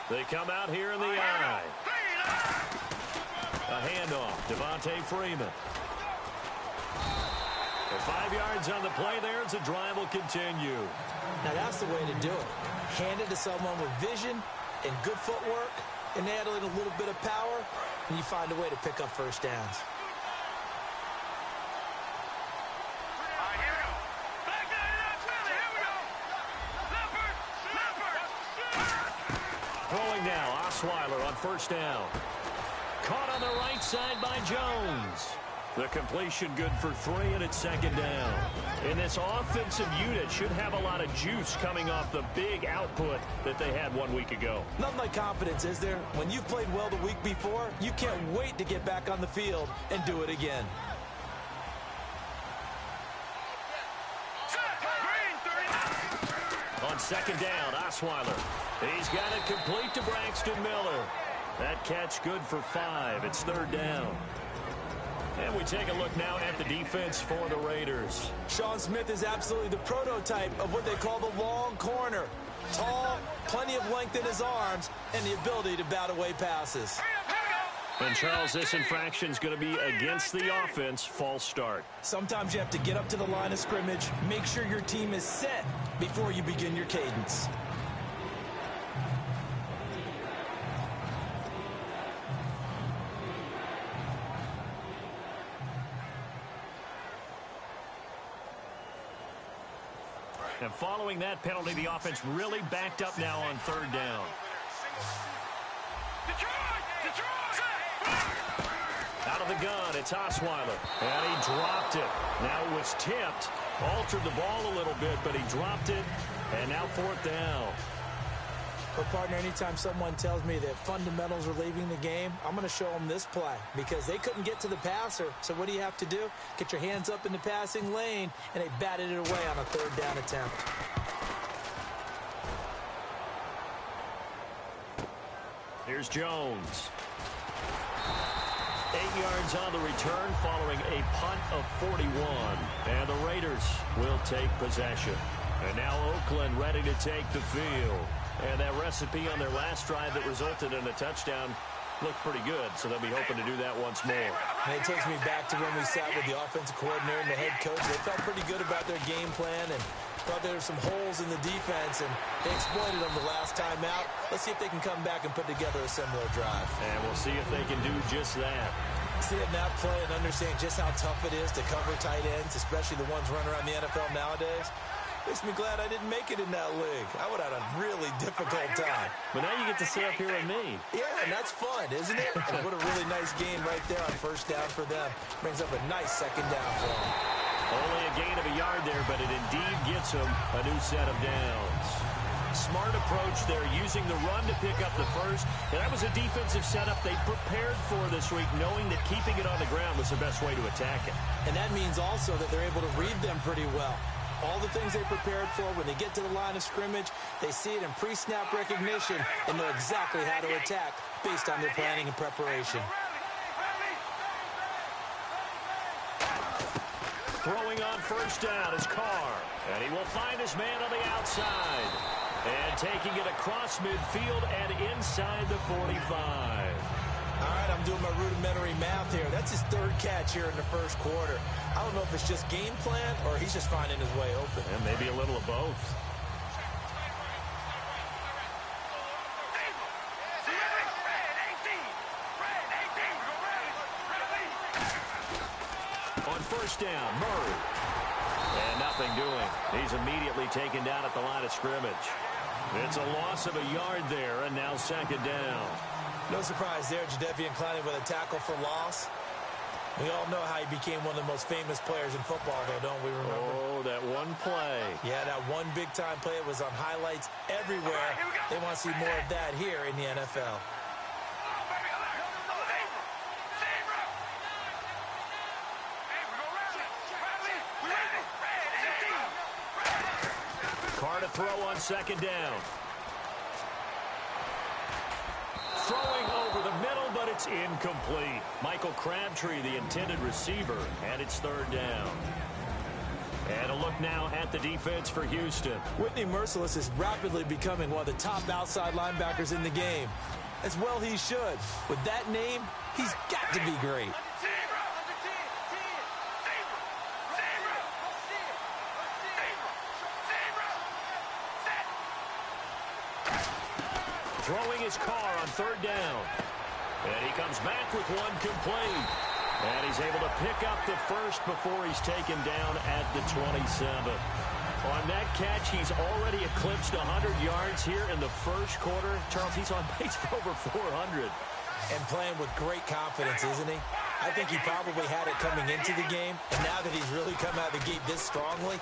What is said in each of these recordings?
They come out here in the eye. A handoff, Devontae Freeman. 5 yards on the play there as the drive will continue. Now that's the way to do it. Hand it to someone with vision and good footwork, and add in a little bit of power, and you find a way to pick up first downs. Throwing now, Osweiler on first down. Caught on the right side by Jones. The completion good for 3, and it's second down. And this offensive unit should have a lot of juice coming off the big output that they had 1 week ago. Nothing like confidence, is there? When you've played well the week before, you can't wait to get back on the field and do it again. On second down, Osweiler. He's got it complete to Braxton Miller. That catch good for 5. It's third down. And we take a look now at the defense for the Raiders. Sean Smith is absolutely the prototype of what they call the long corner. Tall, plenty of length in his arms, and the ability to bat away passes. And, Charles, this infraction is going to be against the offense. False start. Sometimes you have to get up to the line of scrimmage, make sure your team is set before you begin your cadence. And following that penalty, the offense really backed up now on third down. Out of the gun, it's Osweiler. And he dropped it. Now it was tipped. Altered the ball a little bit, but he dropped it. And now fourth down. But, partner, anytime someone tells me that fundamentals are leaving the game, I'm going to show them this play because they couldn't get to the passer. So what do you have to do? Get your hands up in the passing lane, and they batted it away on a third down attempt. Here's Jones. 8 yards on the return following a punt of 41. And the Raiders will take possession. And now Oakland ready to take the field. And that recipe on their last drive that resulted in a touchdown looked pretty good, so they'll be hoping to do that once more. And it takes me back to when we sat with the offensive coordinator and the head coach. They felt pretty good about their game plan and thought there were some holes in the defense, and they exploited them the last time out. Let's see if they can come back and put together a similar drive. And we'll see if they can do just that. Seeing that play and understanding just how tough it is to cover tight ends, especially the ones running around the NFL nowadays, makes me glad I didn't make it in that league. I would have had a really difficult time. But now you get to sit up here with me. Yeah, and that's fun, isn't it? And what a really nice game right there on first down for them. Brings up a nice second down for them. Only a gain of a yard there, but it indeed gets them a new set of downs. Smart approach there, using the run to pick up the first. And that was a defensive setup they prepared for this week, knowing that keeping it on the ground was the best way to attack it. And that means also that they're able to read them pretty well. All the things they prepared for, when they get to the line of scrimmage, they see it in pre-snap recognition and know exactly how to attack based on their planning and preparation. Throwing on first down is Carr. And he will find his man on the outside. And taking it across midfield and inside the 45. All right, I'm doing my rudimentary math here. That's his third catch here in the first quarter. I don't know if it's just game plan or he's just finding his way open. And maybe a little of both. On first down, Murray. And nothing doing. He's immediately taken down at the line of scrimmage. It's a loss of a yard there, and now second down. No surprise there, Jadeveon Clowney with a tackle for loss. We all know how he became one of the most famous players in football, though, don't we remember? Oh, that one play. Yeah, that one big-time play. It was on highlights everywhere. They want to see more of that here in the NFL. Carr to throw on second down. Throwing over the middle, but it's incomplete. Michael Crabtree, the intended receiver, and it's third down. And a look look now at the defense for Houston. Whitney Merciless is rapidly becoming one of the top outside linebackers in the game. As well he should. With that name, he's got to be great. Throwing his car on third down. And he comes back with one complete. And he's able to pick up the first before he's taken down at the 27. On that catch, he's already eclipsed 100 yards here in the first quarter. Charles, he's on pace for over 400. And playing with great confidence, isn't he? I think he probably had it coming into the game. And now that he's really come out of the gate this strongly,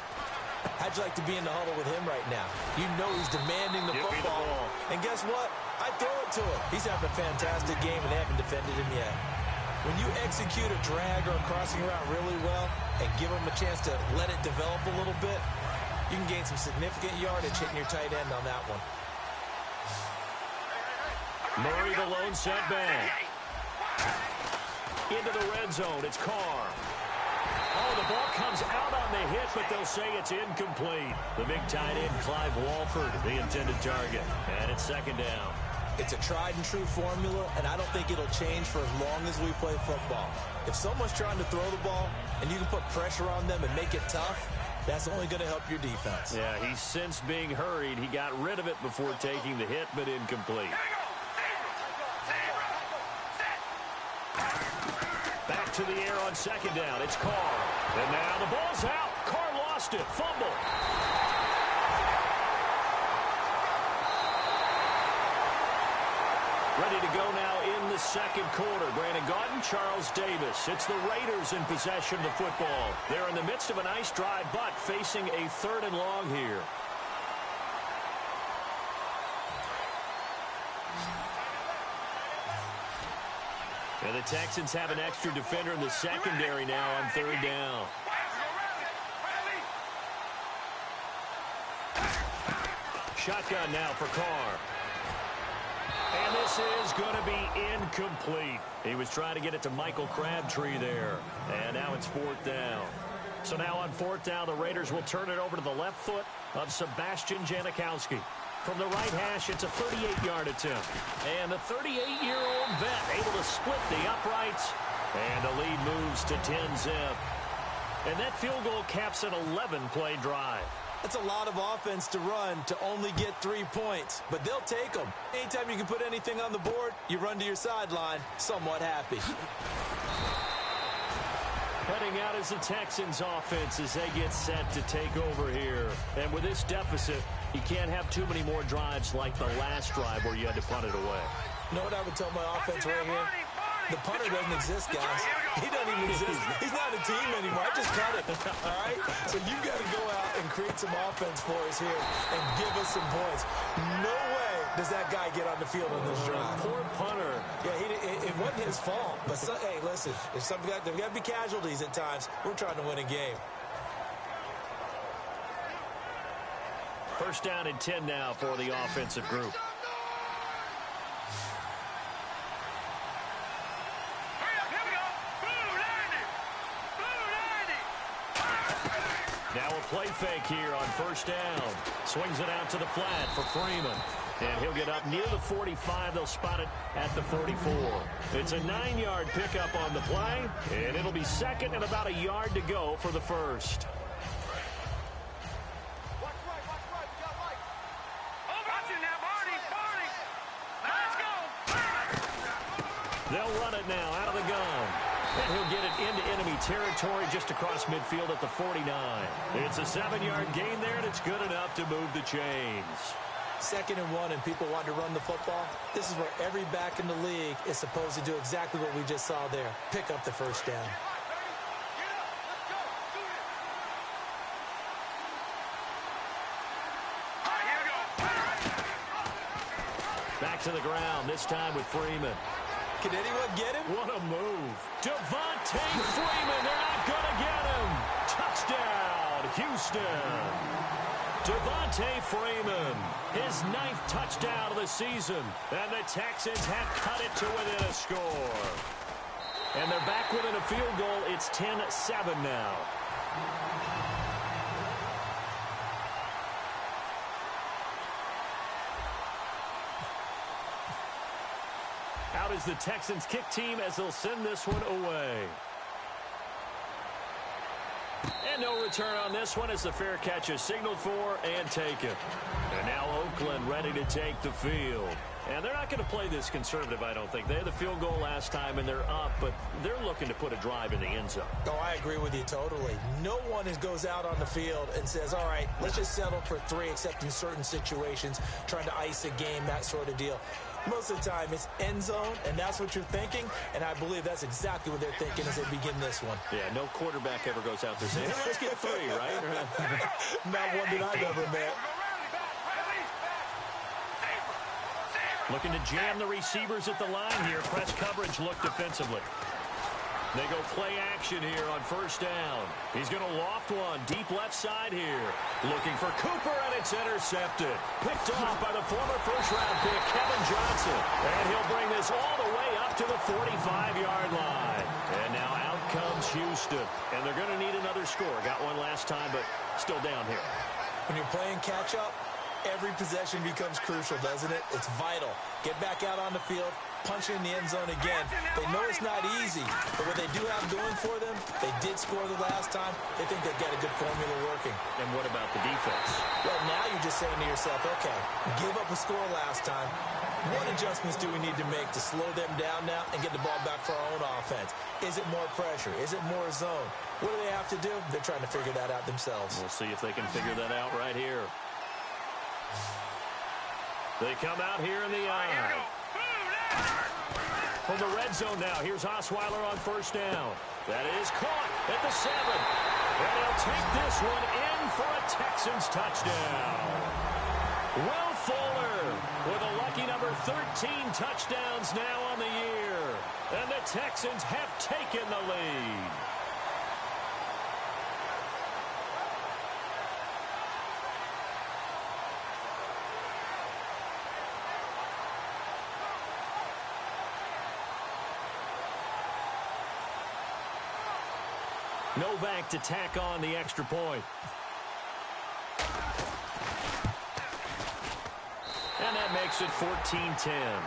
how'd you like to be in the huddle with him right now? You know he's demanding the football. And guess what? I throw it to him. He's having a fantastic game, and they haven't defended him yet. When you execute a drag or a crossing route really well and give him a chance to let it develop a little bit, you can gain some significant yardage hitting your tight end on that one. Murray the lone setback. Into the red zone. It's Carr. Oh, the ball comes out on the hit, but they'll say it's incomplete. The big tight end, Clive Walford, the intended target. And it's second down. It's a tried-and-true formula, and I don't think it'll change for as long as we play football. If someone's trying to throw the ball and you can put pressure on them and make it tough, that's only going to help your defense. Yeah, he's since being hurried. He got rid of it before taking the hit, but incomplete. Back to the air on second down. It's Carr. And now the ball's out. Carr lost it. Fumble. Ready to go now in the second quarter. Brandon Gaudin, Charles Davis. It's the Raiders in possession of the football. They're in the midst of a nice drive, but facing a third and long here. And the Texans have an extra defender in the secondary now on third down. Shotgun now for Carr. And this is going to be incomplete. He was trying to get it to Michael Crabtree there. And now it's fourth down. So now on fourth down, the Raiders will turn it over to the left foot of Sebastian Janikowski. From the right hash, it's a 38-yard attempt. And the 38-year-old vet able to split the uprights. And the lead moves to 10-zip. And that field goal caps an 11-play drive. That's a lot of offense to run to only get 3 points, but they'll take them. Anytime you can put anything on the board, you run to your sideline, somewhat happy. Heading out is the Texans offense as they get set to take over here. And with this deficit, you can't have too many more drives like the last drive where you had to punt it away. You know what I would tell my offense right here? The punter doesn't exist, guys. He doesn't even exist. He's not a team anymore. I just cut it, all right? So you've got to go out and create some offense for us here and give us some points. No way does that guy get on the field on this drive. Poor punter. Yeah, it wasn't his fault. But, hey, listen, there's got to be casualties at times. We're trying to win a game. First down and 10 now for the offensive group. Now a play fake here on first down. Swings it out to the flat for Freeman. And he'll get up near the 45. They'll spot it at the 44. It's a 9-yard pickup on the play. And it'll be second and about a yard to go for the first. They'll run it now out of the gun. And he'll get it into enemy territory just across midfield at the 49. It's a 7-yard gain there, and it's good enough to move the chains. 2nd and 1, and people want to run the football. This is where every back in the league is supposed to do exactly what we just saw there. Pick up the first down. Back to the ground, this time with Freeman. Can anyone get him? What a move. Devontae Freeman, they're not going to get him. Touchdown, Houston. Devontae Freeman, his 9th touchdown of the season. And the Texans have cut it to within a score. And they're back within a field goal. It's 10-7 now. Out is the Texans kick team as they'll send this one away. And no return on this one as the fair catch is signaled for and taken. And now Oakland ready to take the field. And they're not going to play this conservative, I don't think. They had the field goal last time, and they're up, but they're looking to put a drive in the end zone. Oh, I agree with you totally. No one goes out on the field and says, all right, let's just settle for 3, except in certain situations, trying to ice a game, that sort of deal. Most of the time, it's end zone, and that's what you're thinking, and I believe that's exactly what they're thinking as they begin this one. Yeah, no quarterback ever goes out there saying, hey, let's get 3, right? Not one that I've ever met. Looking to jam the receivers at the line here. Press coverage look defensively. They go play action here on first down. He's going to loft one deep left side here. Looking for Cooper, and it's intercepted. Picked off by the former first-round pick, Kevin Johnson. And he'll bring this all the way up to the 45-yard line. And now out comes Houston. And they're going to need another score. Got one last time, but still down here. When you're playing catch-up, every possession becomes crucial, doesn't it? It's vital. Get back out on the field, punch in the end zone again. They know it's not easy, but what they do have going for them, they did score the last time. They think they've got a good formula working. And what about the defense? Well, now you're just saying to yourself, okay, give up a score last time. What adjustments do we need to make to slow them down now and get the ball back for our own offense? Is it more pressure? Is it more zone? What do they have to do? They're trying to figure that out themselves. We'll see if they can figure that out right here. They come out here in the eye. From the red zone now, here's Osweiler on first down. That is caught at the 7. And he'll take this one in for a Texans touchdown. Will Fuller with a lucky number 13 touchdowns now on the year. And the Texans have taken the lead. Novak to tack on the extra point. And that makes it 14-10.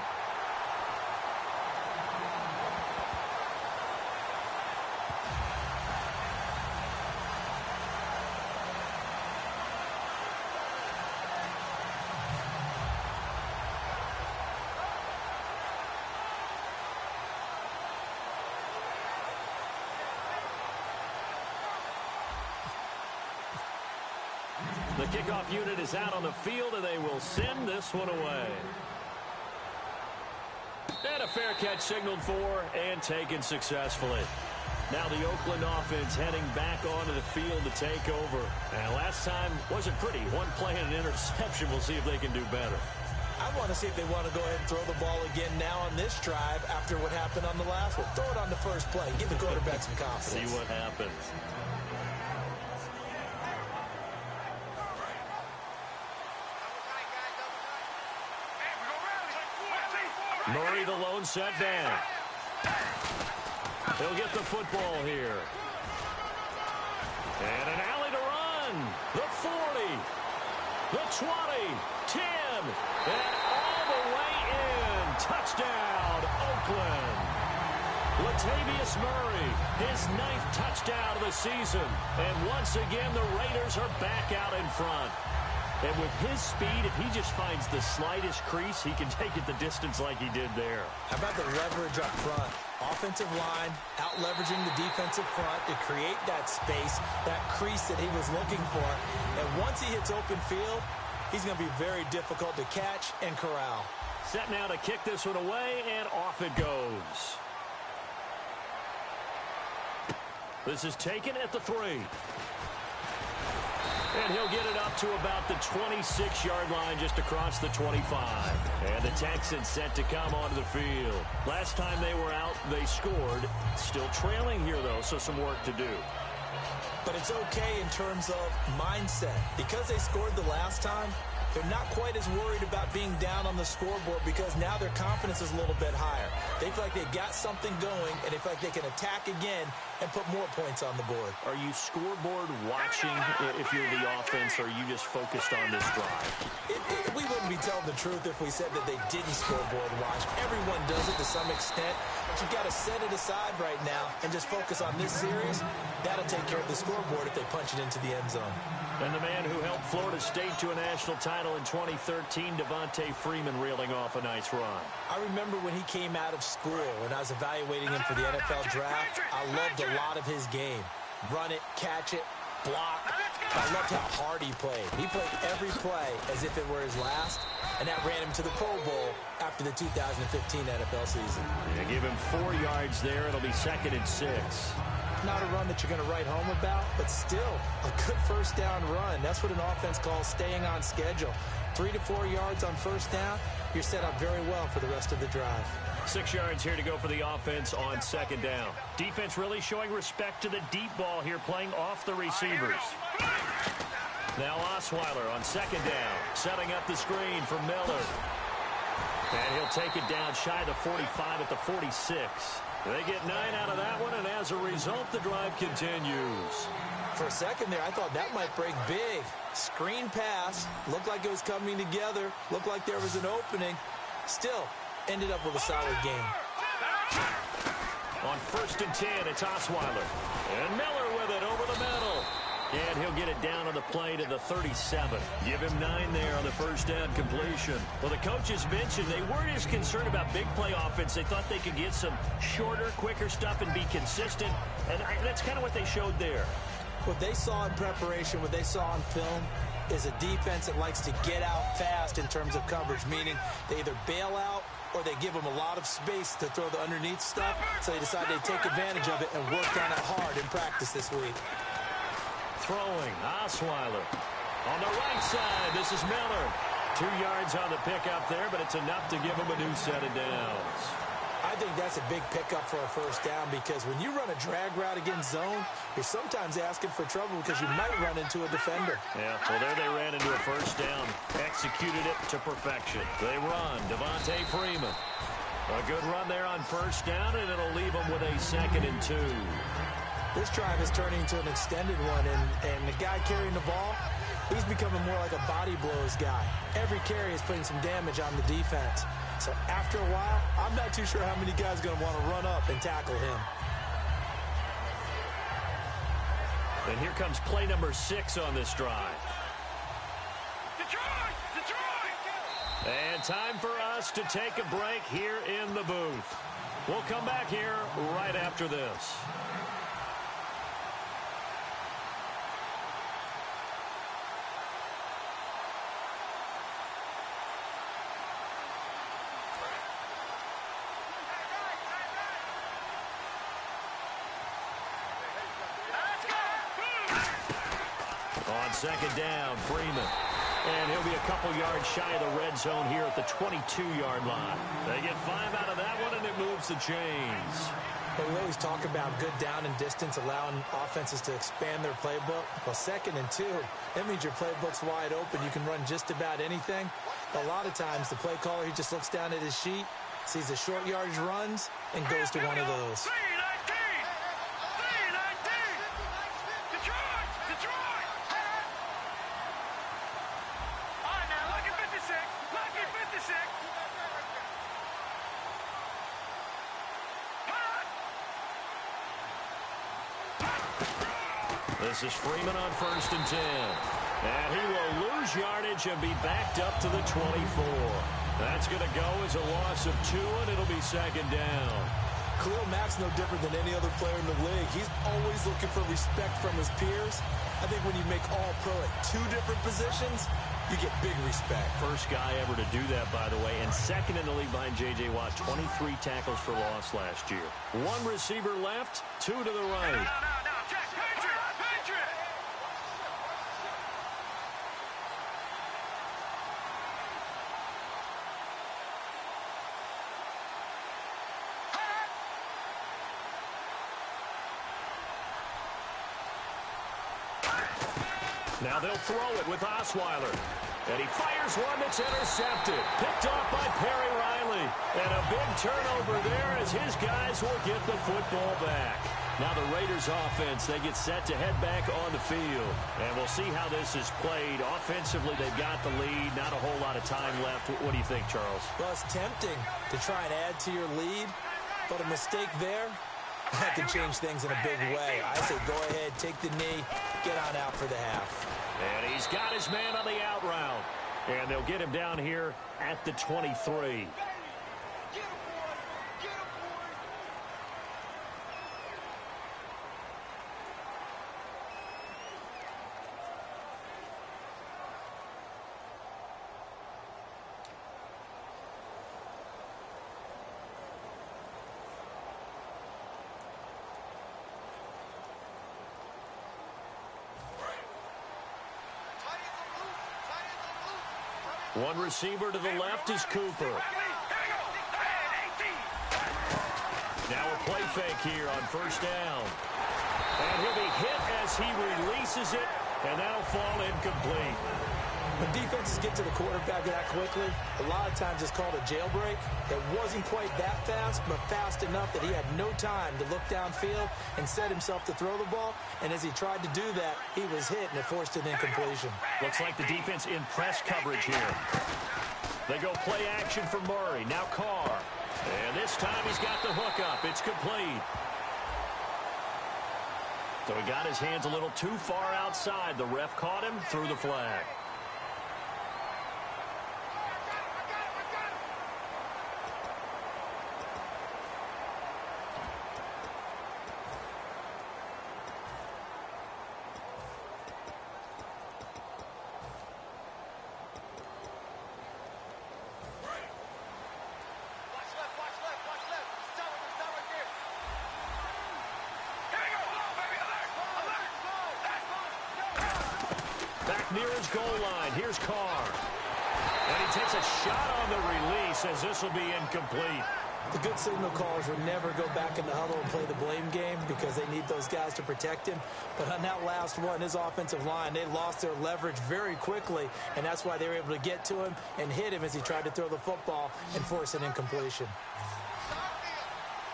The kickoff unit is out on the field, and they will send this one away. And a fair catch signaled for and taken successfully. Now the Oakland offense heading back onto the field to take over. And last time wasn't pretty. One play and an interception. We'll see if they can do better. I want to see if they want to go ahead and throw the ball again now on this drive after what happened on the last one. Throw it on the first play. Give the quarterback some confidence. See what happens. Murray, the lone setback. He'll get the football here. And an alley to run. The 40. The 20. 10. And all the way in. Touchdown, Oakland. Latavius Murray, his 9th touchdown of the season. And once again, the Raiders are back out in front. And with his speed, if he just finds the slightest crease, he can take it the distance like he did there. How about the leverage up front? Offensive line out-leveraging the defensive front to create that space, that crease that he was looking for. And once he hits open field, he's going to be very difficult to catch and corral. Set now to kick this one away, and off it goes. This is taken at the 3. And he'll get it up to about the 26-yard line just across the 25. And the Texans set to come onto the field. Last time they were out, they scored. Still trailing here, though, so some work to do. But it's okay in terms of mindset. Because they scored the last time, They're not quite as worried about being down on the scoreboard because now their confidence is a little bit higher. They feel like they've got something going, and they feel like they can attack again and put more points on the board. Are you scoreboard watching if you're the offense, or are you just focused on this drive? We wouldn't be telling the truth if we said that they didn't scoreboard watch. Everyone does it to some extent. But you've got to set it aside right now and just focus on this series. That'll take care of the scoreboard if they punch it into the end zone. And the man who helped Florida State to a national title in 2013, Devontae Freeman, reeling off a nice run. I remember when he came out of school and I was evaluating him for the NFL draft. I loved a lot of his game. Run it, catch it, block. I loved how hard he played. He played every play as if it were his last, and that ran him to the Pro Bowl after the 2015 NFL season. Yeah, give him 4 yards there. It'll be 2nd and 6. Not a run that you're going to write home about, but still a good first down run. That's what an offense calls staying on schedule. 3 to 4 yards on first down, you're set up very well for the rest of the drive. 6 yards here to go for the offense on 2nd down. Defense really showing respect to the deep ball here, playing off the receivers. Now Osweiler on 2nd down, setting up the screen for Miller. And he'll take it down shy of the 45 at the 46. They get 9 out of that one, and as a result, the drive continues. For a second there, I thought that might break big. Screen pass, looked like it was coming together, looked like there was an opening. Still, ended up with a solid game. On 1st and 10, it's Osweiler. And Miller with it over the middle. And he'll get it down on the play to the 37. Give him 9 there on the first down completion. Well, the coaches mentioned they weren't as concerned about big play offense. They thought they could get some shorter, quicker stuff and be consistent. And that's kind of what they showed there. What they saw in preparation, what they saw on film, is a defense that likes to get out fast in terms of coverage, meaning they either bail out or they give them a lot of space to throw the underneath stuff. So they decide they take advantage of it and work on it hard in practice this week. Throwing, Osweiler. On the right side, this is Miller. 2 yards on the pickup there, but it's enough to give him a new set of downs. I think that's a big pickup for a first down because when you run a drag route against zone, you're sometimes asking for trouble because you might run into a defender. Yeah, well, there they ran into a first down. Executed it to perfection. They run, Devontae Freeman. A good run there on first down, and it'll leave them with a 2nd and 2. This drive is turning into an extended one, and the guy carrying the ball, he's becoming more like a body blows guy. Every carry is putting some damage on the defense. So after a while, I'm not too sure how many guys are going to want to run up and tackle him. And here comes play number 6 on this drive. And time for us to take a break here in the booth. We'll come back here right after this. On 2nd down, Freeman. And he'll be a couple yards shy of the red zone here at the 22-yard line. They get 5 out of that one, and it moves the chains. But we always talk about good down and distance, allowing offenses to expand their playbook. Well, 2nd and 2, that means your playbook's wide open. You can run just about anything. A lot of times, the play caller, he just looks down at his sheet, sees the short yardage runs, and goes to one of those. This is Freeman on 1st and 10. And he will lose yardage and be backed up to the 24. That's going to go as a loss of 2, and it'll be 2nd down. Khalil Mack's no different than any other player in the league. He's always looking for respect from his peers. I think when you make All-Pro at 2 different positions, you get big respect. First guy ever to do that, by the way, and 2nd in the league behind J.J. Watt. 23 tackles for loss last year. 1 receiver left, 2 to the right. Now they'll throw it with Osweiler. And he fires one that's intercepted. Picked off by Perry Riley. And a big turnover there as his guys will get the football back. Now the Raiders offense, they get set to head back on the field. And we'll see how this is played. Offensively, they've got the lead. Not a whole lot of time left. What do you think, Charles? Well, it's tempting to try and add to your lead. But a mistake there, that could change things in a big way. I say go ahead, take the knee, get on out for the half. And he's got his man on the out route. And they'll get him down here at the 23. One receiver to the left is Cooper. Now a play fake here on first down. And he'll be hit as he releases it, and that'll fall incomplete. When defenses get to the quarterback that quickly, a lot of times it's called a jailbreak. It wasn't quite that fast, but fast enough that he had no time to look downfield and set himself to throw the ball. And as he tried to do that, he was hit, and it forced an incompletion. Looks like the defense in press coverage here. They go play action for Murray. Now Carr. And this time he's got the hook up. It's complete. So he got his hands a little too far outside. The ref caught him, threw the flag. Near his goal line. Here's Carr. And he takes a shot on the release as this will be incomplete. The good signal callers would never go back in the huddle and play the blame game because they need those guys to protect him. But on that last one, his offensive line, they lost their leverage very quickly, and that's why they were able to get to him and hit him as he tried to throw the football and force an incompletion.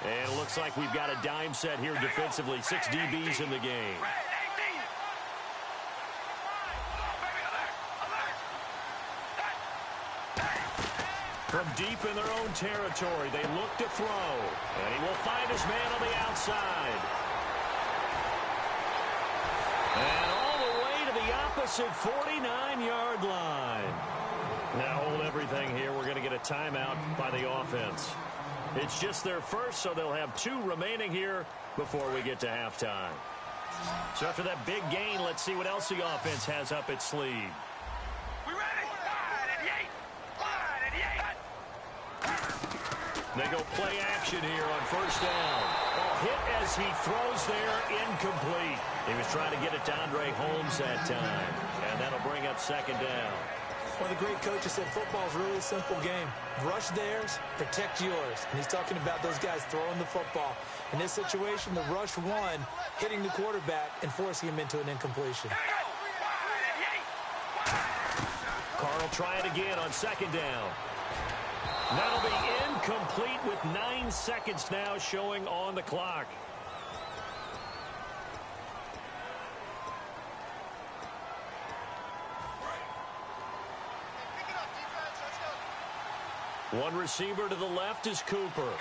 And it looks like we've got a dime set here defensively. 6 DBs in the game. From deep in their own territory, they look to throw. And he will find his man on the outside. And all the way to the opposite 49-yard line. Now hold everything here. We're going to get a timeout by the offense. It's just their first, so they'll have 2 remaining here before we get to halftime. So after that big gain, let's see what else the offense has up its sleeve. They go play action here on first down. Ball hit as he throws there, incomplete. He was trying to get it to Andre Holmes that time. And that'll bring up second down. One of the great coaches said football's really a simple game. Rush theirs, protect yours. And he's talking about those guys throwing the football. In this situation, the rush one, hitting the quarterback and forcing him into an incompletion. Carr will try it again on second down. That'll be incomplete with 9 seconds now showing on the clock. One receiver to the left is Cooper.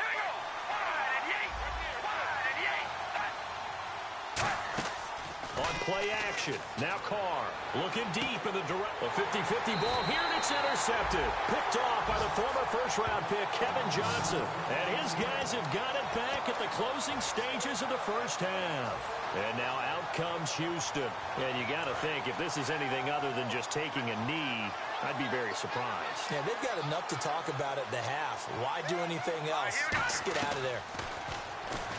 On play action. Now Carr looking deep in the direct. A 50-50 ball here, and it's intercepted. Picked off by the former first-round pick, Kevin Johnson. And his guys have got it back at the closing stages of the first half. And now out comes Houston. And you got to think, if this is anything other than just taking a knee, I'd be very surprised. Yeah, they've got enough to talk about at the half. Why do anything else? Just get out of there.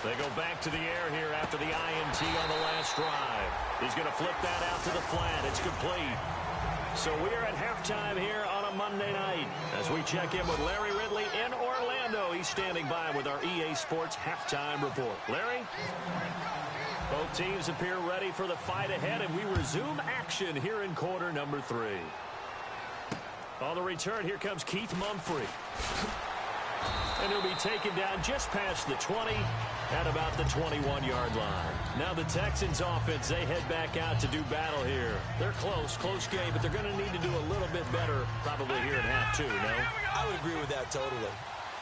They go back to the air here after the INT on the last drive. He's going to flip that out to the flat. It's complete. So we are at halftime here on a Monday night as we check in with Larry Ridley in Orlando. He's standing by with our EA Sports halftime report. Larry? Both teams appear ready for the fight ahead, and we resume action here in quarter number 3. On the return, here comes Keith Mumphrey. And he'll be taken down just past the 20 at about the 21-yard line. Now the Texans offense, they head back out to do battle here. They're close game, but they're going to need to do a little bit better probably here in half two, no? I would agree with that totally.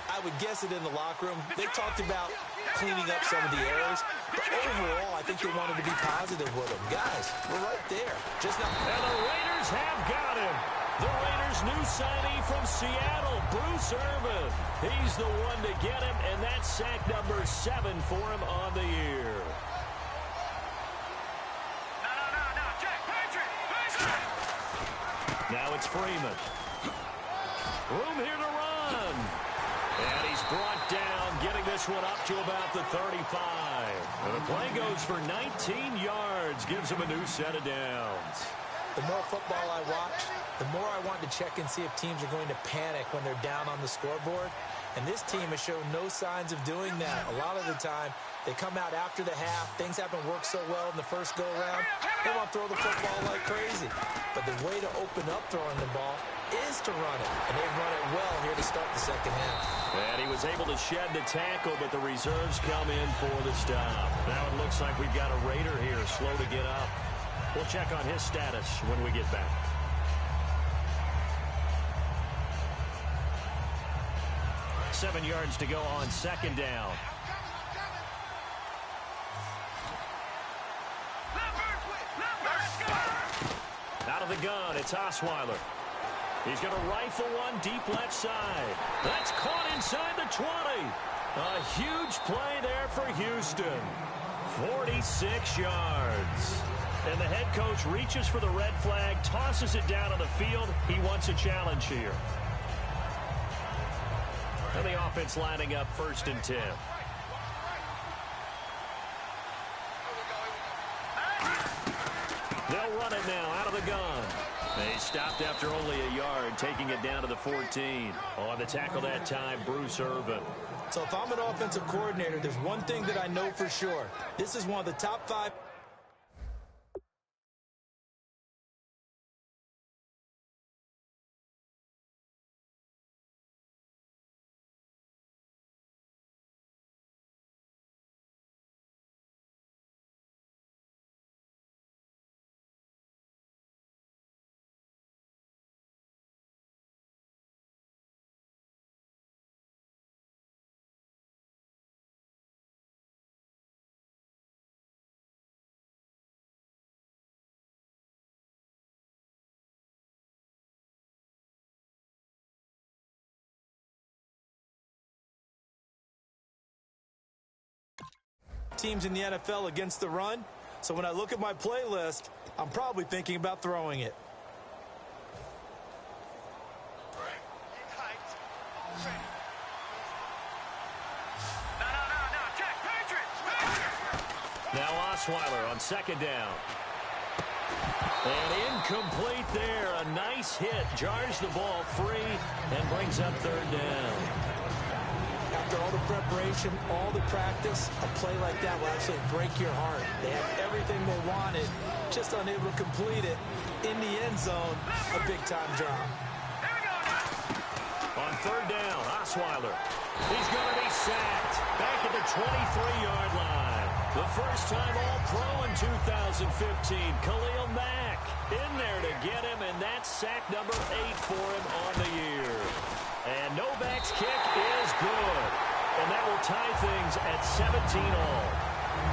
I would guess it in the locker room. They talked about cleaning up some of the errors, but overall, I think they wanted to be positive with them. Guys, we're right there. Just not. And the Raiders have got him. The Raiders' new signee from Seattle, Bruce Irvin. He's the one to get him, and that's sack number 7 for him on the year. No, Jack Patrick. Now it's Freeman. Room here to run. And he's brought down, getting this one up to about the 35. And the play goes for 19 yards, gives him a new set of downs. The more football I watch, the more I want to check and see if teams are going to panic when they're down on the scoreboard. And this team has shown no signs of doing that. A lot of the time, they come out after the half. Things haven't worked so well in the first go-around. They want to throw the football like crazy. But the way to open up throwing the ball is to run it. And they've run it well here to start the second half. And he was able to shed the tackle, but the reserves come in for the stop. Now it looks like we've got a Raider here, slow to get up. We'll check on his status when we get back. Seven yards to go on second down. Out of the gun, it's Osweiler. He's going to rifle one deep left side. That's caught inside the 20. A huge play there for Houston. 46 yards. And the head coach reaches for the red flag, tosses it down on the field. He wants a challenge here. And the offense lining up 1st and 10. They'll run it now out of the gun. They stopped after only a yard, taking it down to the 14. On the tackle that time, Bruce Irvin. So if I'm an offensive coordinator, there's one thing that I know for sure. This is one of the top 5. Teams in the NFL against the run. So when I look at my playlist, I'm probably thinking about throwing it. Now Osweiler on second down. And incomplete there. A nice hit. Jars the ball free and brings up 3rd down. After all the preparation, all the practice, a play like that will actually break your heart. They had everything they wanted, just unable to complete it. In the end zone, a big-time drop. On 3rd down, Osweiler. He's going to be sacked back at the 23-yard line. The first time All-Pro in 2015, Khalil Mack in there to get him, and that's sack number 8 for him on the year. And Novak's kick is good. And that will tie things at 17 all.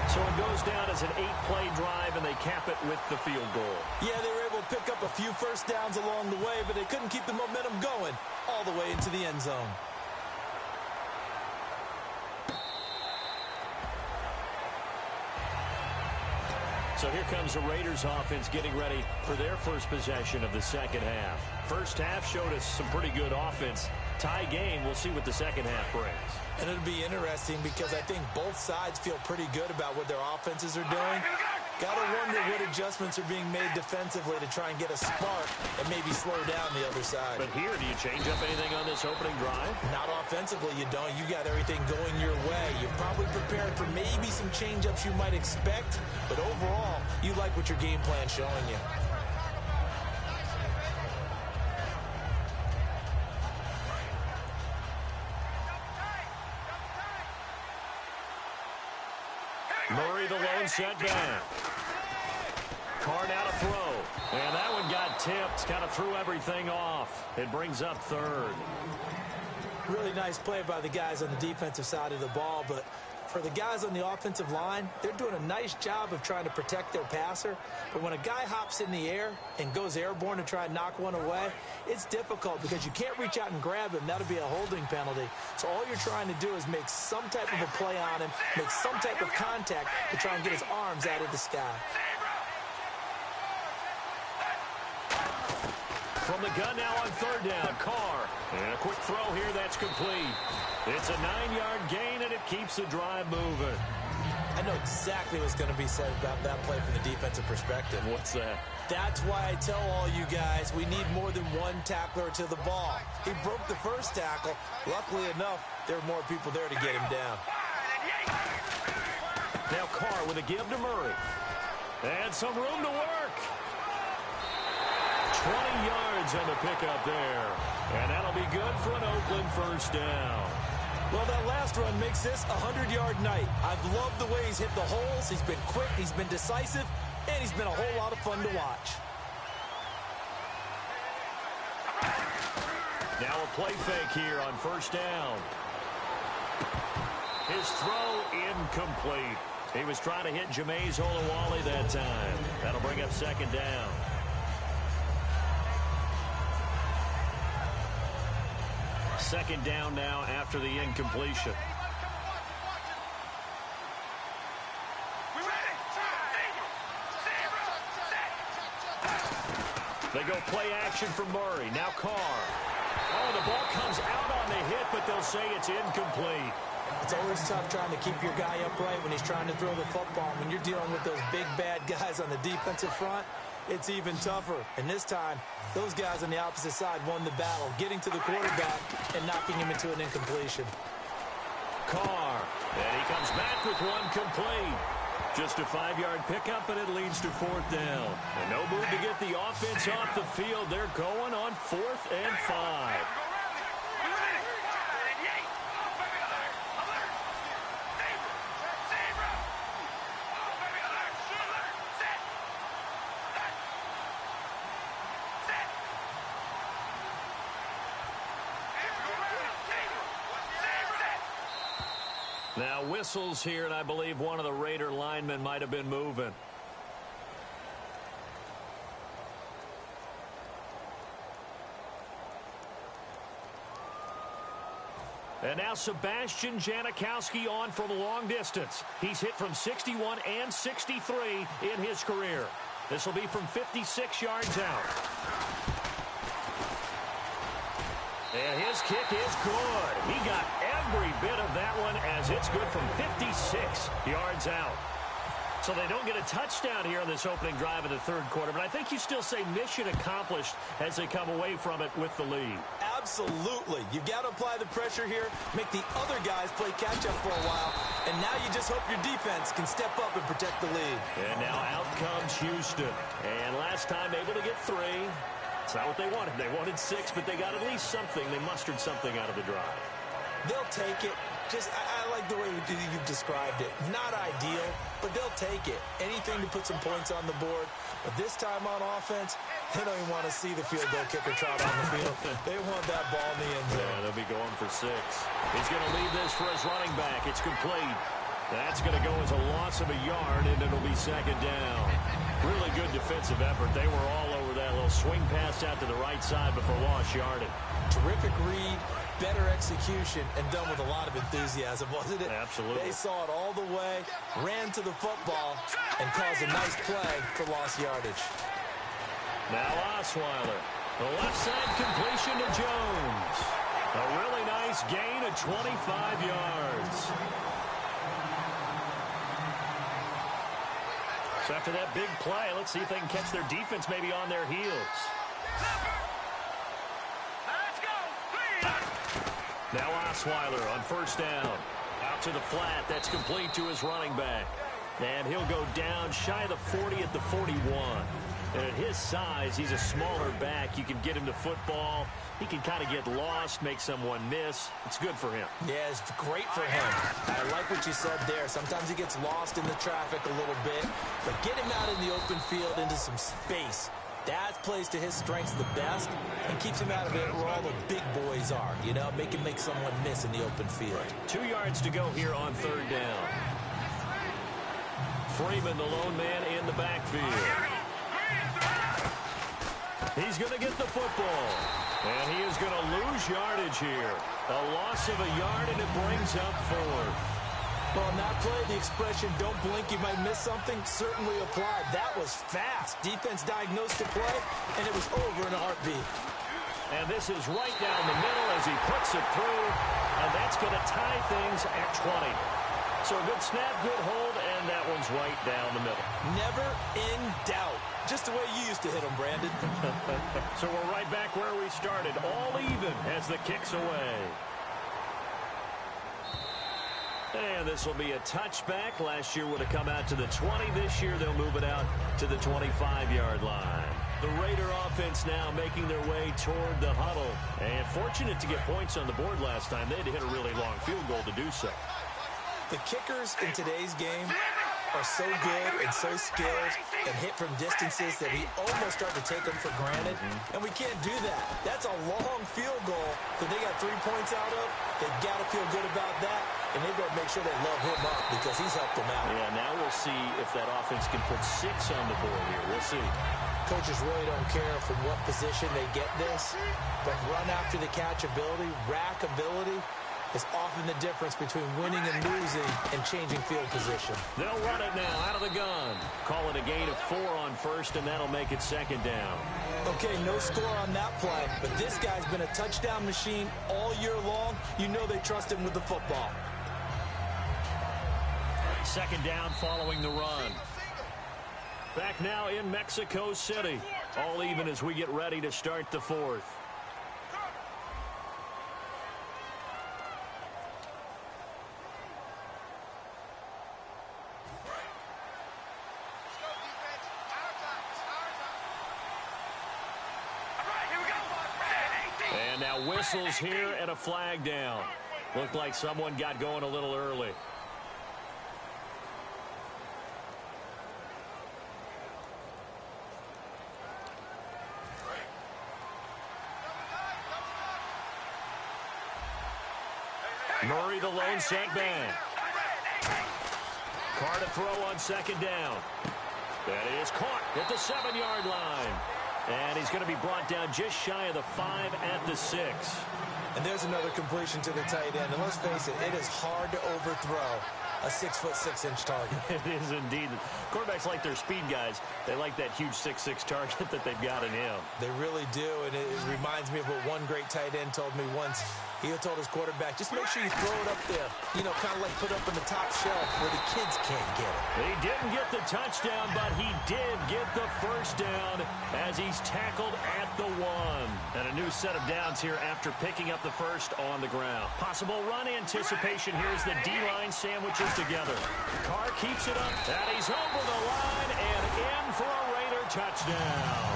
So it goes down as an 8-play drive, and they cap it with the field goal. Yeah, they were able to pick up a few first downs along the way, but they couldn't keep the momentum going all the way into the end zone. So here comes the Raiders offense getting ready for their first possession of the second half. First half showed us some pretty good offense. Tie game, we'll see what the second half brings. And it'll be interesting because I think both sides feel pretty good about what their offenses are doing. Got to wonder what adjustments are being made defensively to try and get a spark and maybe slow down the other side. But here, do you change up anything on this opening drive? Not offensively, you don't. You got everything going your way. You're probably prepared for maybe some change-ups you might expect, but overall, you like what your game plan's showing you. the lone setback. Carr now to throw. And that one got tipped. Kind of threw everything off. It brings up third. Really nice play by the guys on the defensive side of the ball, but for the guys on the offensive line, they're doing a nice job of trying to protect their passer. But when a guy hops in the air and goes airborne to try and knock one away, it's difficult because you can't reach out and grab him. That'll be a holding penalty. So all you're trying to do is make some type of a play on him, make some type of contact to try and get his arms out of the sky. From the gun now on third down, Carr. And a quick throw here that's complete. It's a 9-yard gain, and it keeps the drive moving. I know exactly what's going to be said about that play from the defensive perspective. What's that? That's why I tell all you guys we need more than one tackler to the ball. He broke the first tackle. Luckily enough, there were more people there to get him down. Now Carr with a give to Murray. And some room to work. 20 yards on the pickup there. And that'll be good for an Oakland first down. Well, that last run makes this a 100-yard night. I've loved the way he's hit the holes. He's been quick, he's been decisive, and he's been a whole lot of fun to watch. Now a play fake here on first down. His throw incomplete. He was trying to hit Jameis Olawale that time. That'll bring up second down. Second down now after the incompletion. They go play action for Murray. Now Carr. Oh, the ball comes out on the hit, but they'll say it's incomplete. It's always tough trying to keep your guy upright when he's trying to throw the football. When you're dealing with those big, bad guys on the defensive front, it's even tougher. And this time, those guys on the opposite side won the battle, getting to the quarterback and knocking him into an incompletion. Carr, and he comes back with one complete. Just a 5-yard pickup, and it leads to fourth down. And no move to get the offense off the field. They're going on 4th and 5. Now whistles here, and I believe one of the Raider linemen might have been moving. And now Sebastian Janikowski on from a long distance. He's hit from 61 and 63 in his career. This will be from 56 yards out. And his kick is good. He got every bit of that one as it's good from 56 yards out. So they don't get a touchdown here on this opening drive in the third quarter, but I think you still say mission accomplished as they come away from it with the lead. Absolutely. You've got to apply the pressure here, make the other guys play catch-up for a while, and now you just hope your defense can step up and protect the lead. And now out comes Houston. And last time able to get 3. It's not what they wanted. They wanted 6, but they got at least something. They mustered something out of the drive. They'll take it. I like the way you've described it. Not ideal, but they'll take it. Anything to put some points on the board. But this time on offense, they don't even want to see the field goal kicker trot on the field. They want that ball in the end zone. Yeah, they'll be going for 6. He's going to leave this for his running back. It's complete. That's going to go as a loss of a yard, and it'll be second down. Really good defensive effort. They were all over that little swing pass out to the right side before lost yardage. Terrific read, better execution, and done with a lot of enthusiasm, wasn't it? Absolutely. They saw it all the way, ran to the football, and caused a nice play for lost yardage. Now Osweiler. The left side completion to Jones. A really nice gain of 25 yards. So after that big play, let's see if they can catch their defense maybe on their heels. Let's go. Now Osweiler on first down. Out to the flat. That's complete to his running back. And he'll go down shy of the 40 at the 41. And at his size, he's a smaller back. You can get him to football. He can kind of get lost, make someone miss. It's good for him. Yeah, it's great for him. I like what you said there. Sometimes he gets lost in the traffic a little bit, but get him out in the open field into some space. That plays to his strengths the best and keeps him out of it where all the big boys are. You know, make him make someone miss in the open field. 2 yards to go here on third down. Freeman, the lone man in the backfield. He's going to get the football. And he is going to lose yardage here. A loss of a yard, and it brings up fourth. Well, on that play, the expression, don't blink, you might miss something, certainly applied. That was fast. Defense diagnosed the play, and it was over in a heartbeat. And this is right down the middle as he puts it through, and that's going to tie things at 20. So a good snap, good hold, and that one's right down the middle. Never in doubt. Just the way you used to hit them, Brandon. So we're right back where we started, all even as the kick's away. And this will be a touchback. Last year would have come out to the 20. This year they'll move it out to the 25-yard line. The Raider offense now making their way toward the huddle. And fortunate to get points on the board last time. They had to hit a really long field goal to do so. The kickers in today's game are so good and so skilled and hit from distances that we almost start to take them for granted. And we can't do that. That's a long field goal that they got 3 points out of. They've got to feel good about that. And they better make sure they love him up because he's helped them out. Yeah, now we'll see if that offense can put 6 on the board here. We'll see. Coaches really don't care from what position they get this, but run after the catch ability, rack ability, is often the difference between winning and losing and changing field position. They'll run it now out of the gun. Call it a gain of 4 on first, and that'll make it second down. Okay, no score on that play, but this guy's been a touchdown machine all year long. You know they trust him with the football. Second down following the run. Back now in Mexico City. All even as we get ready to start the fourth. And now whistles here and a flag down. Looked like someone got going a little early. Murray, the lone setback. Carr to throw on second down. That is caught at the 7-yard line. And he's going to be brought down just shy of the 5 at the 6. And there's another completion to the tight end. And let's face it, it is hard to overthrow a 6'6" target. It is indeed. Quarterbacks like their speed guys. They like that huge 6'6" target that they've got in him. They really do, and it reminds me of what one great tight end told me once. He told his quarterback, just make sure you throw it up there. You know, kind of like put up on the top shelf where the kids can't get it. He didn't get the touchdown, but he did get the first down as he's tackled at the 1. And a new set of downs here after picking up the first on the ground. Possible run anticipation here as the D-line sandwiches together. Carr keeps it up, and he's over the line and in for a Raider touchdown.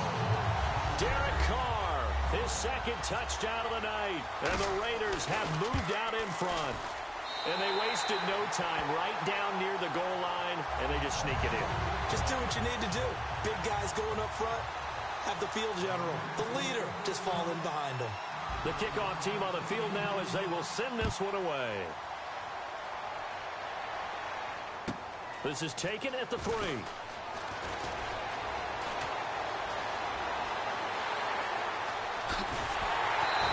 Derek Carr, his second touchdown of the night, and the Raiders have moved out in front. And they wasted no time right down near the goal line, and they just sneak it in. Just do what you need to do. Big guys going up front, have the field general, the leader, just fall in behind them. The kickoff team on the field now as they will send this one away. This is taken at the 3.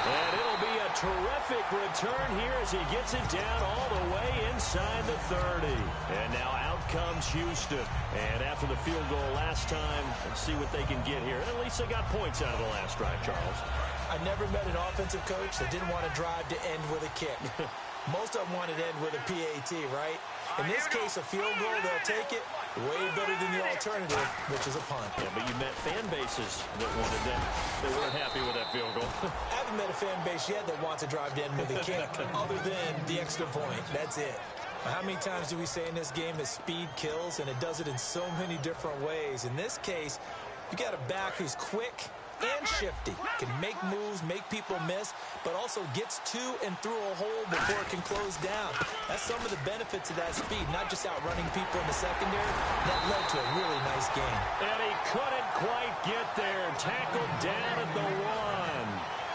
And it'll be a terrific return here as he gets it down all the way inside the 30. And now out comes Houston. And after the field goal last time, let's see what they can get here. At least they got points out of the last drive, Charles. I never met an offensive coach that didn't want to drive to end with a kick. Most of them wanted to end with a PAT, right? In this case, a field goal, they'll take it. Way better than the alternative, which is a punt. Yeah, but you met fan bases that wanted that. They weren't happy with that field goal. I haven't met a fan base yet that wants to drive to end with a kick, other than the extra point. That's it. How many times do we say in this game that speed kills, and it does it in so many different ways? In this case, you got a back who's quick and shifty, can make moves, make people miss, but also gets to and through a hole before it can close down. That's some of the benefits of that speed, not just outrunning people in the secondary. That led to a really nice game. And he couldn't quite get there. Tackled down at the 1.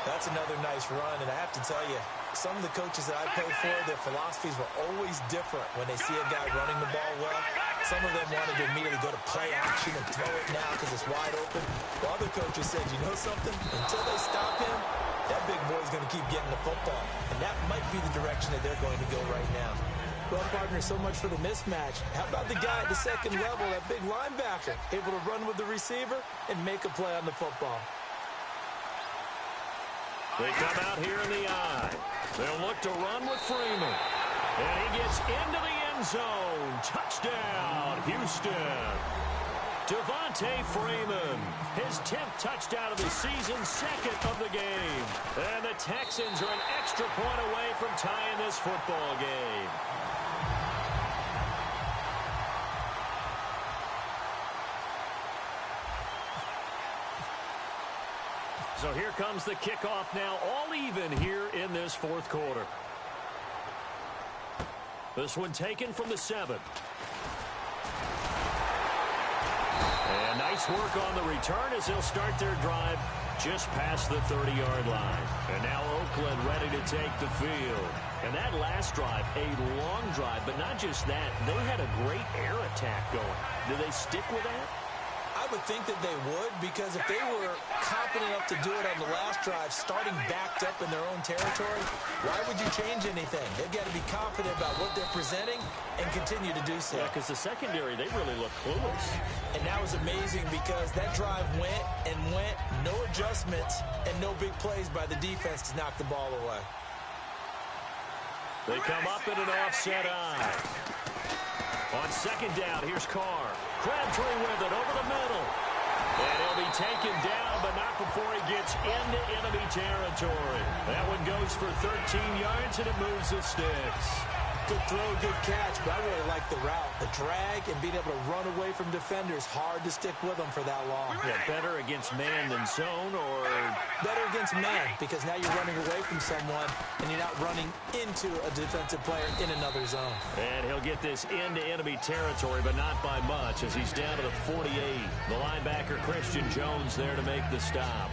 That's another nice run, and I have to tell you, some of the coaches that I played for, their philosophies were always different when they see a guy running the ball well. Some of them wanted to immediately go to play action and throw it now because it's wide open. While other coaches said, you know something? Until they stop him, that big boy's going to keep getting the football. And that might be the direction that they're going to go right now. Well, partner, so much for the mismatch. How about the guy at the second level, that big linebacker, able to run with the receiver and make a play on the football? They come out here in the eye. They'll look to run with Freeman. And he gets into the end zone. Touchdown, Houston. Devontae Freeman, his 10th touchdown of the season, 2nd of the game. And the Texans are an extra point away from tying this football game. So here comes the kickoff now, all even here in this 4th quarter. This one taken from the 7. And nice work on the return as they'll start their drive just past the 30-yard line. And now Oakland ready to take the field. And that last drive, a long drive, but not just that. They had a great air attack going. Do they stick with that? I would think that they would, because if they were confident enough to do it on the last drive, starting backed up in their own territory, why would you change anything? They've got to be confident about what they're presenting and continue to do so. Yeah, because the secondary, they really look clueless. And that was amazing because that drive went and went, no adjustments, and no big plays by the defense to knock the ball away. They come up in an offset eye. On second down, here's Carr. Crabtree with it over the middle. And he'll be taken down, but not before he gets into enemy territory. That one goes for 13 yards, and it moves the sticks. Good throw, good catch, but I really like the route. The drag and being able to run away from defenders, hard to stick with them for that long. Yeah, better against man than zone, or? Better against man, because now you're running away from someone, and you're not running into a defensive player in another zone. And he'll get this into enemy territory, but not by much, as he's down to the 48. The linebacker, Christian Jones, there to make the stop.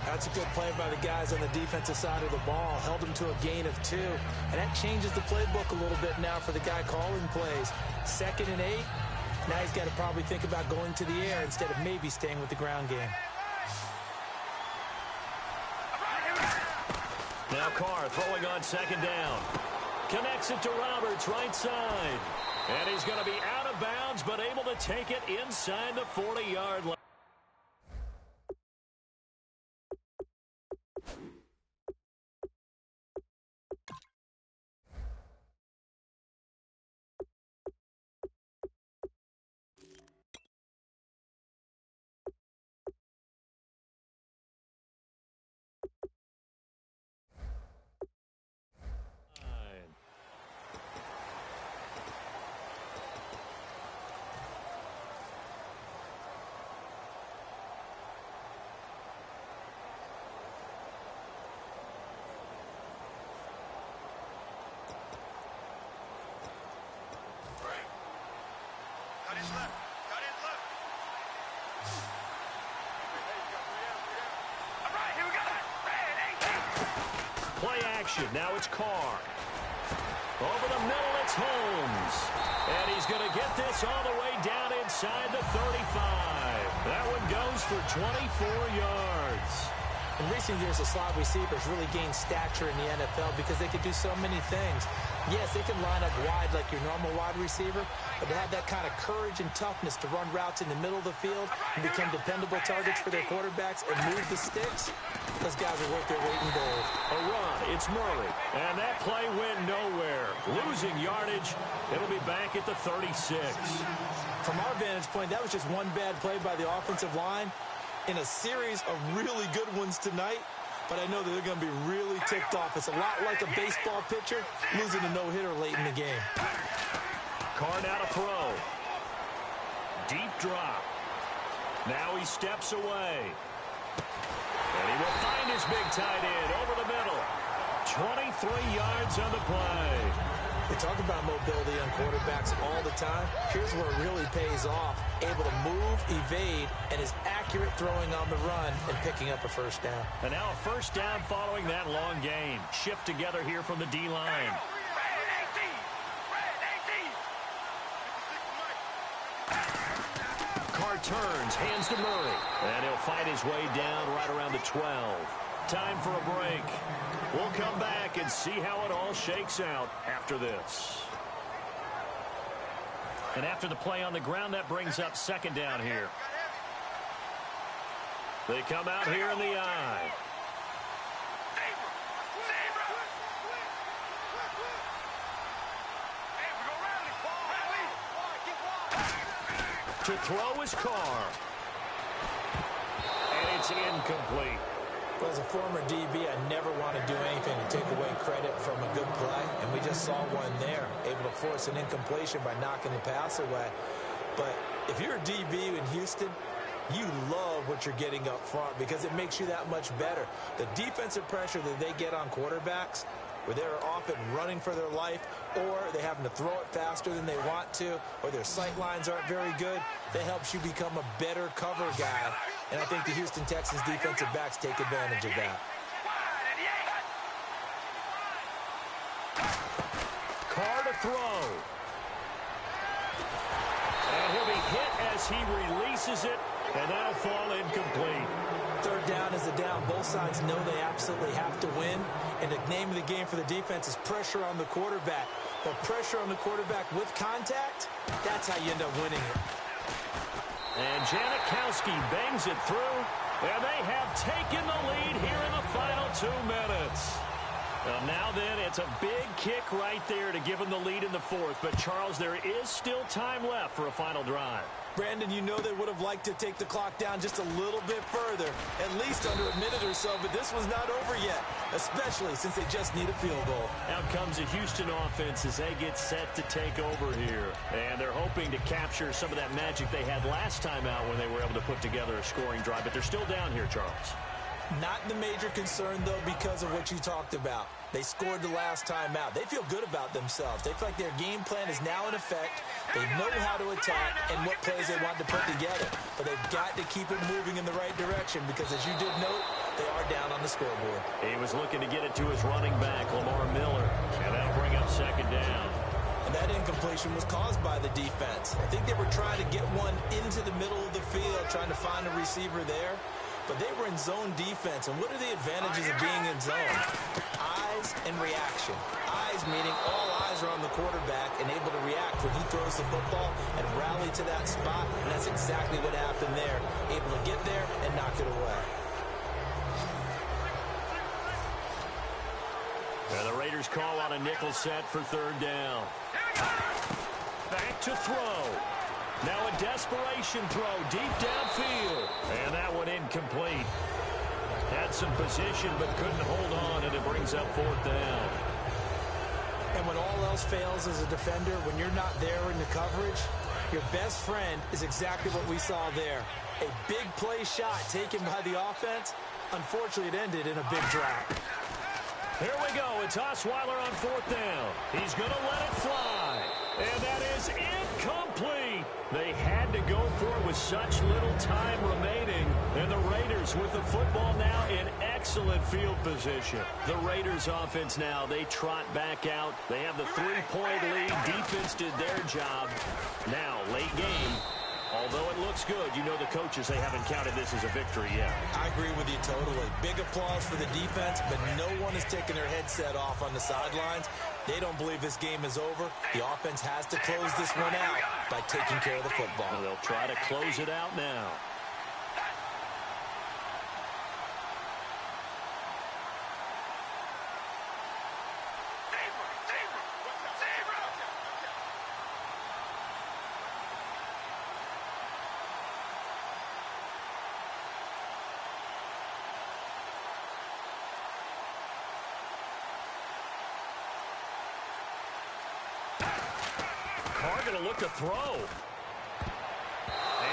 That's a good play by the guys on the defensive side of the ball. Held them to a gain of 2. And that changes the playbook a little bit now for the guy calling plays. 2nd and 8. Now he's got to probably think about going to the air instead of maybe staying with the ground game. Now Carr throwing on second down. Connects it to Roberts, right side. And he's going to be out of bounds, but able to take it inside the 40-yard line. Play action. Now it's Carr. Over the middle, it's Holmes. And he's going to get this all the way down inside the 35. That one goes for 24 yards. In recent years, the slot receivers really gained stature in the NFL because they could do so many things. Yes, they can line up wide like your normal wide receiver, but to have that kind of courage and toughness to run routes in the middle of the field and become dependable targets for their quarterbacks and move the sticks, those guys are worth their weight in gold. A run, it's Murray. And that play went nowhere. Losing yardage, it'll be back at the 36. From our vantage point, that was just one bad play by the offensive line in a series of really good ones tonight. but I know that they're going to be really ticked off. It's a lot like a baseball pitcher losing a no-hitter late in the game. Carr now to throw. Deep drop. Now he steps away. And he will find his big tight end over the middle. 23 yards on the play. They talk about mobility on quarterbacks all the time. Here's where it really pays off. Able to move, evade, and is accurate throwing on the run and picking up a first down. And now a first down following that long gain. Shift together here from the D-line. Carr turns, hands to Murray. And he'll fight his way down right around the 12. Time for a break. We'll come back and see how it all shakes out after this. And after the play on the ground, that brings up second down here. They come out here in the eye. To throw is Carr. And it's incomplete. Well, as a former DB, I never want to do anything to take away credit from a good play, and we just saw one there, able to force an incompletion by knocking the pass away. But if you're a DB in Houston, you love what you're getting up front because it makes you that much better. The defensive pressure that they get on quarterbacks, where they're often running for their life, or they're having to throw it faster than they want to, or their sight lines aren't very good, that helps you become a better cover guy. And I think the Houston Texans defensive backs take advantage of that. Carr to throw. And he'll be hit as he releases it, and that'll fall incomplete. Third down is the down. Both sides know they absolutely have to win. And the name of the game for the defense is pressure on the quarterback. But pressure on the quarterback with contact, that's how you end up winning it. And Janikowski bangs it through. And they have taken the lead here in the final 2 minutes. Well, now then, it's a big kick right there to give them the lead in the fourth. But, Charles, there is still time left for a final drive. Brandon, you know they would have liked to take the clock down just a little bit further, at least under a minute or so, but this was not over yet, especially since they just need a field goal. Out comes the Houston offense as they get set to take over here. And they're hoping to capture some of that magic they had last time out when they were able to put together a scoring drive, but they're still down here, Charles. Not the major concern, though, because of what you talked about. They scored the last time out. They feel good about themselves. They feel like their game plan is now in effect. They know how to attack and what plays they want to put together. But they've got to keep it moving in the right direction because, as you did note, they are down on the scoreboard. He was looking to get it to his running back, Lamar Miller. And that'll bring up second down. And that incompletion was caused by the defense. I think they were trying to get one into the middle of the field, trying to find a receiver there. But they were in zone defense, and what are the advantages of being in zone? Eyes and reaction. Eyes meaning all eyes are on the quarterback and able to react when he throws the football and rally to that spot, and that's exactly what happened there. Able to get there and knock it away. And the Raiders call on a nickel set for third down. Back to throw. Now a desperation throw deep downfield. And that one incomplete. Had some position but couldn't hold on, and it brings up fourth down. And when all else fails as a defender, when you're not there in the coverage, your best friend is exactly what we saw there. A big play shot taken by the offense. Unfortunately, it ended in a big drop. Here we go. It's Osweiler on fourth down. He's going to let it fly. And that is incomplete. They had to go for it with such little time remaining. And the Raiders with the football now in excellent field position. The Raiders offense now, they trot back out. They have the three-point lead. Defense did their job. Now, late game. Although it looks good, you know the coaches, they haven't counted this as a victory yet. I agree with you totally. Big applause for the defense, but no one is taking their headset off on the sidelines. They don't believe this game is over. The offense has to close this one out by taking care of the football. And they'll try to close it out now. Carr going to look to throw.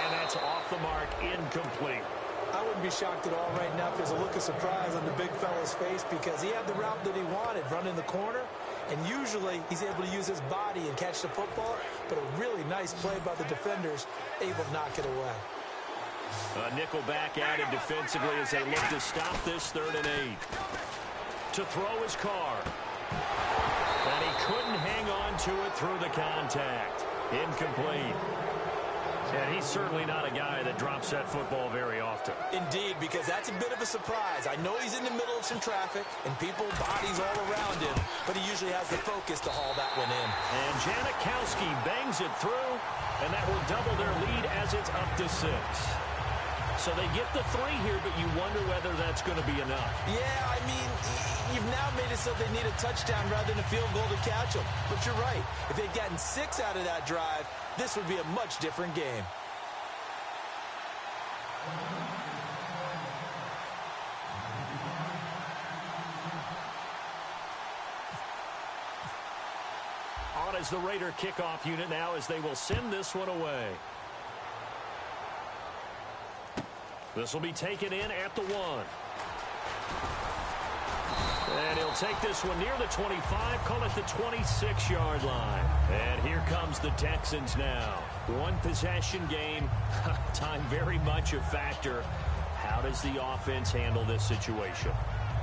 And that's off the mark, incomplete. I wouldn't be shocked at all right now if there's a look of surprise on the big fella's face because he had the route that he wanted, running the corner, and usually he's able to use his body and catch the football, but a really nice play by the defenders, able to knock it away. A nickel back added defensively as they look to stop this 3rd and 8. To throw his Carr. And he couldn't hang on to it through the contact. Incomplete. And he's certainly not a guy that drops that football very often. Indeed, because that's a bit of a surprise. I know he's in the middle of some traffic and people, bodies all around him, but he usually has the focus to haul that one in. And Janikowski bangs it through, and that will double their lead as it's up to 6. So they get the 3 here, but you wonder whether that's going to be enough. Yeah, I mean, you've now made it so they need a touchdown rather than a field goal to catch them. But you're right. If they'd gotten 6 out of that drive, this would be a much different game. On as the Raider kickoff unit now as they will send this one away. This will be taken in at the 1. And he'll take this one near the 25, call it the 26-yard line. And here comes the Texans now. One possession game, time very much a factor. How does the offense handle this situation?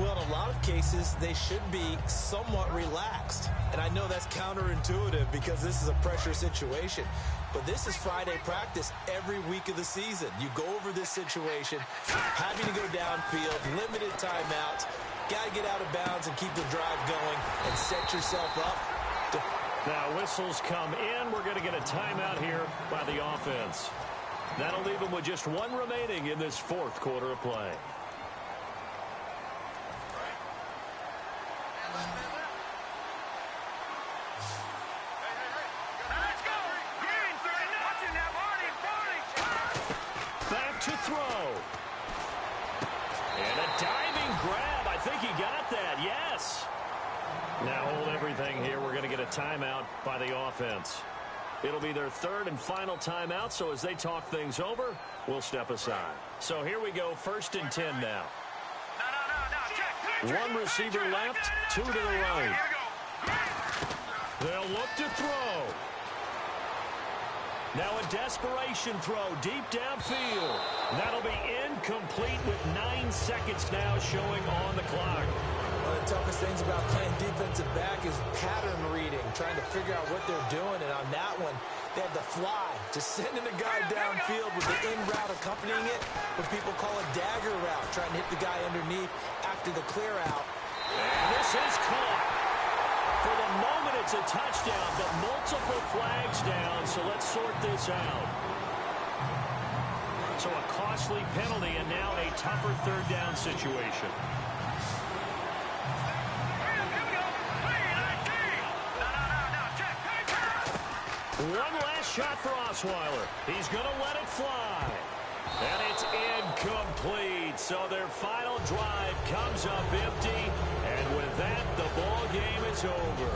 Well, in a lot of cases, they should be somewhat relaxed. And I know that's counterintuitive because this is a pressure situation. But this is Friday practice every week of the season. You go over this situation, having to go downfield, limited timeouts, got to get out of bounds and keep the drive going and set yourself up. Now whistles come in. We're going to get a timeout here by the offense. That'll leave them with just 1 remaining in this 4th quarter of play. Back to throw. And a diving grab. I think he got that. Yes. Now hold everything here. We're going to get a timeout by the offense. It'll be their 3rd and final timeout, so as they talk things over, we'll step aside. So here we go, 1st and 10 now. One receiver left, 2 to the right. They'll look to throw. Now a desperation throw deep downfield. That'll be incomplete with 9 seconds now showing on the clock. One of the toughest things about playing defensive back is pattern reading, trying to figure out what they're doing. And on that one, they had the fly, just sending a guy downfield with the in route accompanying it, what people call a dagger route, trying to hit the guy underneath after the clear out. And this is caught. For the moment, it's a touchdown, but multiple flags down, so let's sort this out. So a costly penalty and now a tougher 3rd down situation. One last shot for Osweiler. He's going to let it fly. And it's incomplete. So their final drive comes up empty. And with that, the ball game is over.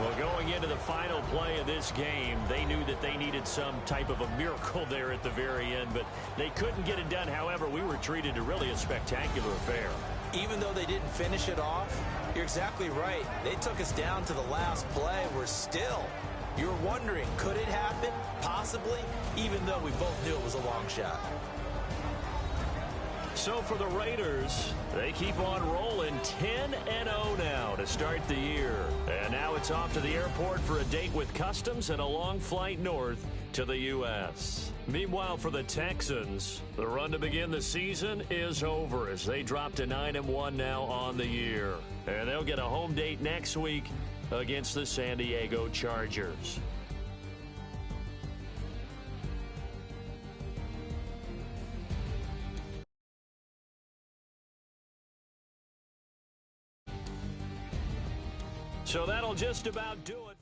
Well, going into the final play of this game, they knew that they needed some type of a miracle there at the very end, but they couldn't get it done. However, we were treated to really a spectacular affair. Even though they didn't finish it off, you're exactly right. They took us down to the last play. We're still, you're wondering, could it happen? Possibly, even though we both knew it was a long shot. So for the Raiders, they keep on rolling 10-0 now to start the year. And now it's off to the airport for a date with Customs and a long flight north to the U.S. Meanwhile, for the Texans, the run to begin the season is over as they drop to 9-1 now on the year. And they'll get a home date next week against the San Diego Chargers. So that'll just about do it.